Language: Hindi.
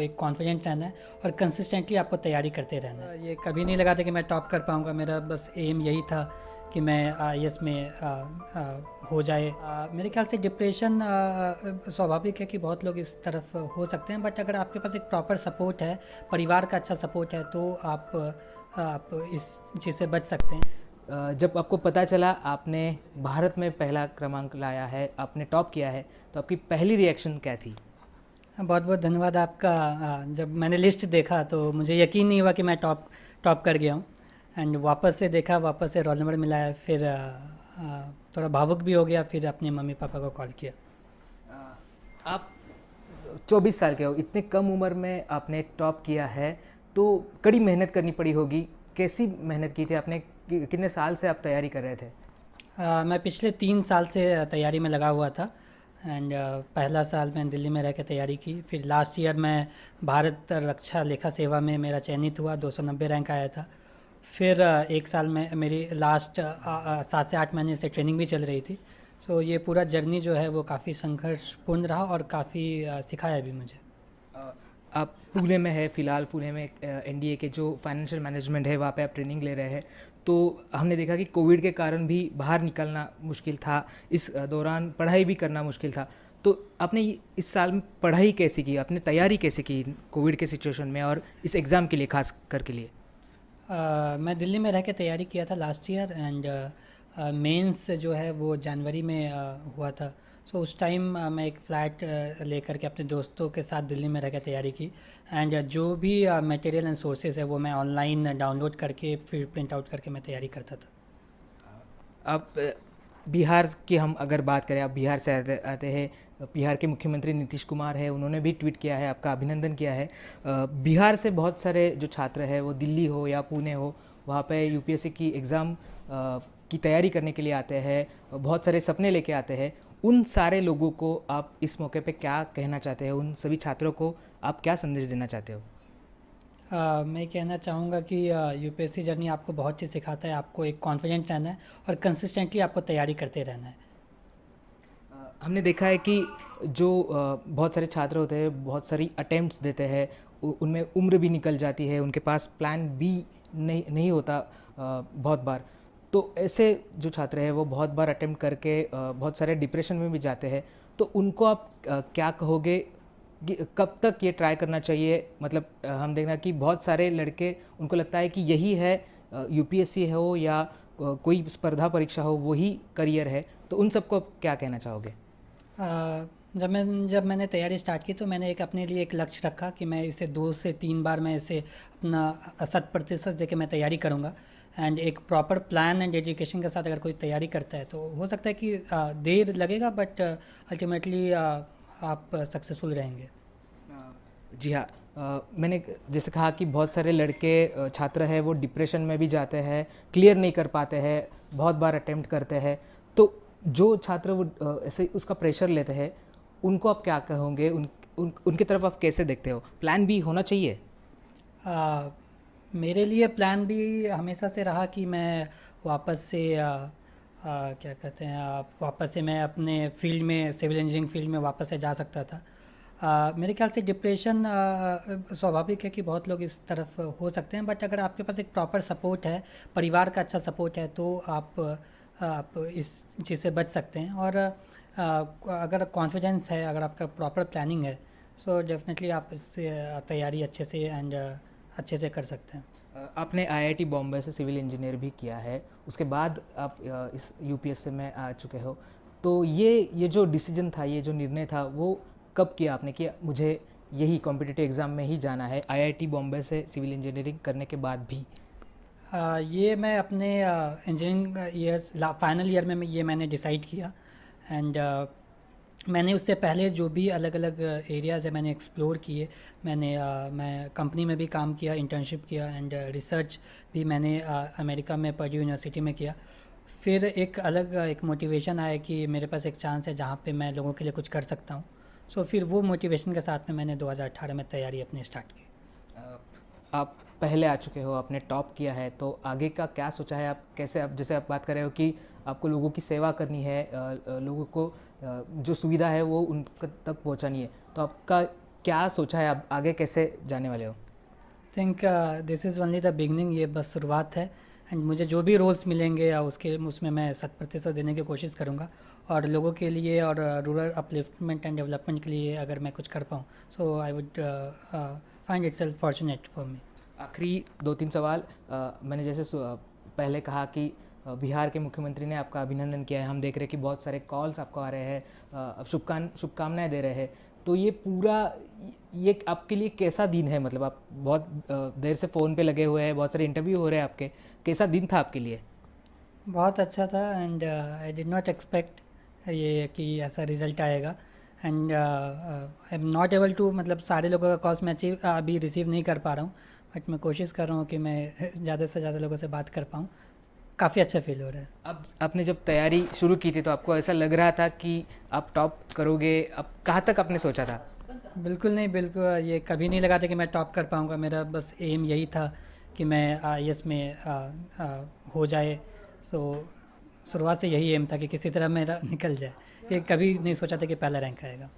एक कॉन्फिडेंट रहना है और कंसिस्टेंटली आपको तैयारी करते रहना है। ये कभी नहीं लगा था कि मैं टॉप कर पाऊँगा, मेरा बस एम यही था कि मैं आईएएस में हो जाए। मेरे ख्याल से डिप्रेशन स्वाभाविक है कि बहुत लोग इस तरफ हो सकते हैं, बट अगर आपके पास एक प्रॉपर सपोर्ट है, परिवार का अच्छा सपोर्ट है, तो आप इस चीज़ से बच सकते हैं। जब आपको पता चला आपने भारत में पहला क्रमांक लाया है, आपने टॉप किया है, तो आपकी पहली रिएक्शन क्या थी? बहुत बहुत धन्यवाद आपका। जब मैंने लिस्ट देखा तो मुझे यकीन नहीं हुआ कि मैं टॉप टॉप कर गया हूँ। एंड वापस से देखा, वापस से रोल नंबर मिलाया, फिर थोड़ा भावुक भी हो गया, फिर अपने मम्मी पापा को कॉल किया। आप 24 साल के हो, इतने कम उम्र में आपने टॉप किया है, तो कड़ी मेहनत करनी पड़ी होगी। कैसी मेहनत की थी आपने? कितने साल से आप तैयारी कर रहे थे? मैं पिछले 3 साल से तैयारी में लगा हुआ था। एंड पहला साल मैं दिल्ली में रह के तैयारी की, फिर लास्ट ईयर मैं भारत रक्षा लेखा सेवा में मेरा चयनित हुआ, 290 रैंक आया था। फिर एक साल में मेरी लास्ट 7 से 8 महीने से ट्रेनिंग भी चल रही थी। सो ये पूरा जर्नी जो है वो काफ़ी संघर्षपूर्ण रहा और काफ़ी सिखाया भी मुझे। अ, आप पुणे में है फ़िलहाल, पुणे में एनडीए के जो फाइनेंशियल मैनेजमेंट है वहाँ पे आप ट्रेनिंग ले रहे हैं। तो हमने देखा कि कोविड के कारण भी बाहर निकलना मुश्किल था, इस दौरान पढ़ाई भी करना मुश्किल था। तो आपने इस साल में पढ़ाई कैसे की, आपने तैयारी कैसे की कोविड के सिचुएशन में और इस एग्ज़ाम के लिए खास कर के लिए? मैं दिल्ली में रह के तैयारी किया था लास्ट ईयर। एंड मेंस जो है वो जनवरी में हुआ था। सो उस टाइम मैं एक फ़्लैट लेकर के अपने दोस्तों के साथ दिल्ली में रह के तैयारी की। एंड जो भी मटेरियल एंड सोर्सेज है वो मैं ऑनलाइन डाउनलोड करके फिर प्रिंट आउट करके मैं तैयारी करता था। आप बिहार की हम अगर बात करें, आप बिहार से आते हैं। बिहार के मुख्यमंत्री नीतीश कुमार है, उन्होंने भी ट्वीट किया है, आपका अभिनंदन किया है। बिहार से बहुत सारे जो छात्र हैं वो दिल्ली हो या पुणे हो, वहाँ पे यूपीएससी की एग्ज़ाम की तैयारी करने के लिए आते हैं, बहुत सारे सपने लेके आते हैं। उन सारे लोगों को आप इस मौके पे क्या कहना चाहते हैं? उन सभी छात्रों को आप क्या संदेश देना चाहते हो? मैं कहना चाहूँगा कि यूपीएससी जर्नी आपको बहुत चीज़ सिखाता है। आपको एक कॉन्फिडेंट रहना है और कंसिस्टेंटली आपको तैयारी करते रहना है। हमने देखा है कि जो बहुत सारे छात्र होते हैं, बहुत सारी अटेम्प्ट्स देते हैं, उनमें उम्र भी निकल जाती है, उनके पास प्लान बी नहीं नहीं होता बहुत बार। तो ऐसे जो छात्र हैं वो बहुत बार अटेम्प्ट करके बहुत सारे डिप्रेशन में भी जाते हैं। तो उनको आप क्या कहोगे कि कब तक ये ट्राई करना चाहिए? मतलब हम देखना कि बहुत सारे लड़के, उनको लगता है कि यही है, यूपीएससी हो या कोई स्पर्धा परीक्षा हो, वही करियर है। तो उन सबको आप क्या कहना चाहोगे? जब मैंने तैयारी स्टार्ट की तो मैंने एक अपने लिए एक लक्ष्य रखा कि मैं इसे 2 से 3 बार मैं इसे अपना 100% दे के मैं तैयारी करूँगा। एंड एक प्रॉपर प्लान एंड एजुकेशन के साथ अगर कोई तैयारी करता है तो हो सकता है कि देर लगेगा, बट अल्टीमेटली आप सक्सेसफुल रहेंगे। जी हाँ। मैंने जैसे कहा कि बहुत सारे लड़के छात्र हैं वो डिप्रेशन में भी जाते हैं, क्लियर नहीं कर पाते हैं, बहुत बार अटेम्प्ट करते हैं। तो जो छात्र वो ऐसे उसका प्रेशर लेते हैं, उनको आप क्या कहोगे? उनकी तरफ आप कैसे देखते हो? प्लान बी होना चाहिए? आ, मेरे लिए प्लान भी हमेशा से रहा कि मैं वापस से क्या कहते हैं, वापस से मैं अपने फील्ड में, सिविल इंजीनियरिंग फील्ड में वापस से जा सकता था। मेरे ख्याल से डिप्रेशन स्वाभाविक है कि बहुत लोग इस तरफ हो सकते हैं, बट अगर आपके पास एक प्रॉपर सपोर्ट है, परिवार का अच्छा सपोर्ट है, तो आप इस चीज़ से बच सकते हैं। और अगर कॉन्फिडेंस है, अगर आपका प्रॉपर प्लानिंग है, सो डेफिनेटली आप इससे तैयारी अच्छे से एंड अच्छे से कर सकते हैं। आपने आईआईटी बॉम्बे से सिविल इंजीनियर भी किया है, उसके बाद आप इस यूपीएससी में आ चुके हो। तो ये जो डिसीजन था, ये जो निर्णय था, वो कब किया आपने कि मुझे यही कॉम्पिटिटिव एग्ज़ाम में ही जाना है, आईआईटी बॉम्बे से सिविल इंजीनियरिंग करने के बाद भी? ये मैं अपने इंजीनियरिंग ईयर्स फाइनल ईयर में ये मैंने डिसाइड किया। एंड मैंने उससे पहले जो भी अलग अलग एरियाज़ है मैंने एक्सप्लोर किए। मैं कंपनी में भी काम किया, इंटर्नशिप किया, एंड रिसर्च भी मैंने अमेरिका में पर्ड्यू यूनिवर्सिटी में किया। फिर एक अलग एक मोटिवेशन आया कि मेरे पास एक चांस है जहाँ पे मैं लोगों के लिए कुछ कर सकता हूँ। सो फिर वो मोटिवेशन के साथ में मैंने 2018 में तैयारी अपनी स्टार्ट की। आप पहले आ चुके हो, आपने टॉप किया है, तो आगे का क्या सोचा है? आप कैसे, आप जैसे आप बात कर रहे हो कि आपको लोगों की सेवा करनी है, लोगों को जो सुविधा है वो उन तक पहुंचानी है, तो आपका क्या सोचा है, आप आगे कैसे जाने वाले हो? Think this is only the beginning, ये बस शुरुआत है। एंड मुझे जो भी रोल्स मिलेंगे या उसके उसमें मैं 100% देने की कोशिश करूँगा, और लोगों के लिए और रूरल अपलिफ्टमेंट एंड डेवलपमेंट के लिए अगर मैं कुछ कर पाऊँ, so I would find it self fortunate for me. आखिरी 2-3 सवाल। मैंने जैसे पहले कहा कि बिहार के मुख्यमंत्री ने आपका अभिनंदन किया है, हम देख रहे हैं कि बहुत सारे कॉल्स आपको आ रहे हैं, शुभकामनाएं दे रहे हैं। तो ये पूरा, ये आपके लिए कैसा दिन है? मतलब आप बहुत देर से फ़ोन पे लगे हुए हैं, बहुत सारे इंटरव्यू हो रहे हैं आपके, कैसा दिन था आपके लिए? बहुत अच्छा था, and I did not expect ये कि ऐसा रिज़ल्ट आएगा। And I am not able to, मतलब सारे लोगों का कॉल्स मैं अभी रिसीव नहीं कर पा रहा हूँ, बट मैं कोशिश कर रहा हूँ कि मैं ज़्यादा से ज़्यादा लोगों से बात कर पाऊँ। काफ़ी अच्छा फील हो रहा है। अब आपने जब तैयारी शुरू की थी तो आपको ऐसा लग रहा था कि आप टॉप करोगे? अब कहाँ तक आपने सोचा था? बिल्कुल नहीं, बिल्कुल ये कभी नहीं लगा था कि मैं टॉप कर पाऊँगा। मेरा बस एम यही था कि मैं आईएएस में हो जाए। सो शुरुआत से यही एम था कि किसी तरह मेरा निकल जाए। ये कभी नहीं सोचा था कि पहला रैंक आएगा।